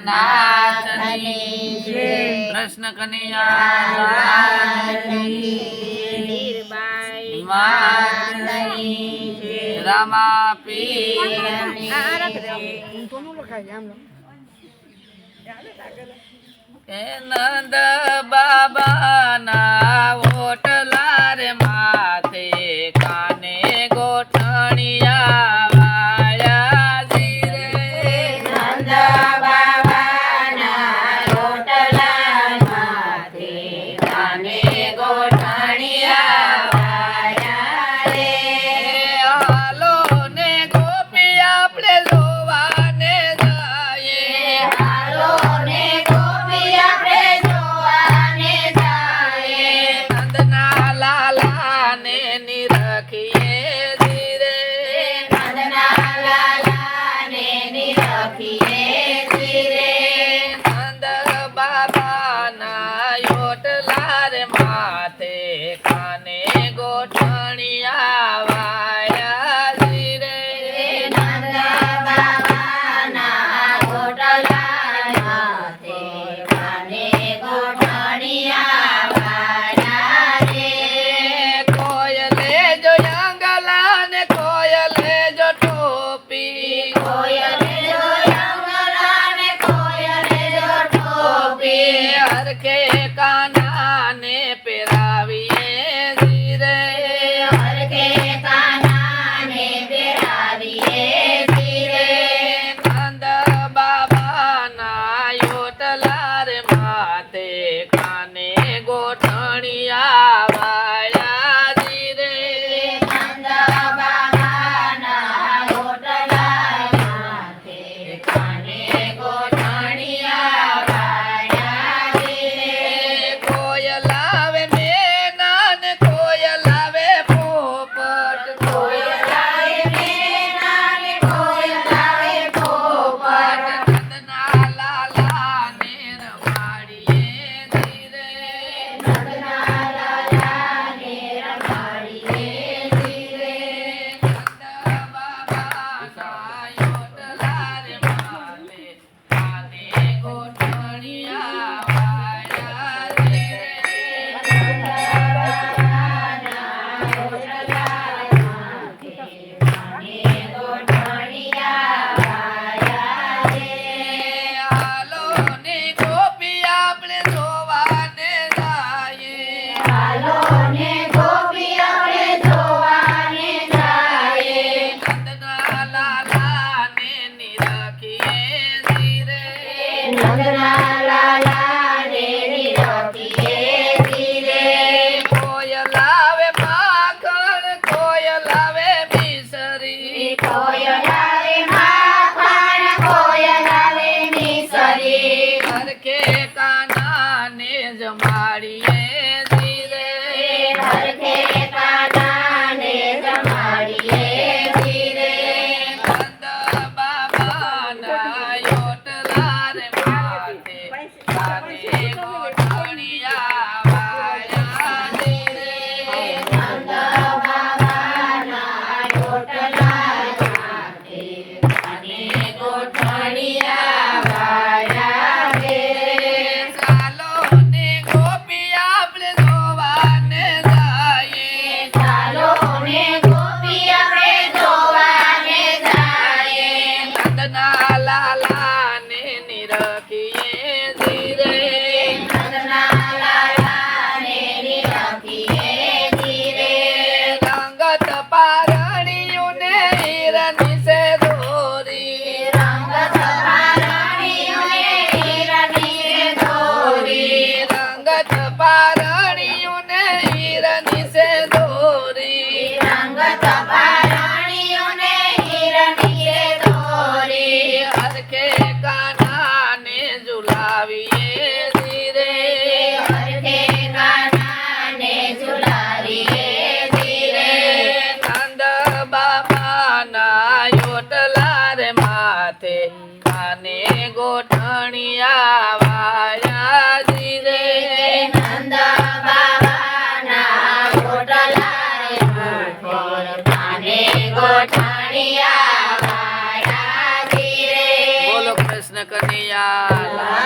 નાથની કૃષ્ણ કનૈયા રામા નંદ બાબાના ઓટલા રે માથે કાને ગોઠણિયા વાયા રે નંદ બાબાના ઓટલા માથે કાને ગોઠણિયા વાયા રે હાલો ને ગોપી આપણે જોવાને જઈએ હાલો ને के काना ने पेराविए धीरे हर के काना ने पेराविए धीरे नंद बाबा ना योटला रे माथे काने गोठणिया वाया धीरे नंद बाबा ना योटला माथे काने गोठणिया गोठणिया वाया धीरे नंद बाबा ना गोठला काने गोठणिया वाया धीरे बोलो। કૃષ્ણ કનૈયા લાલ.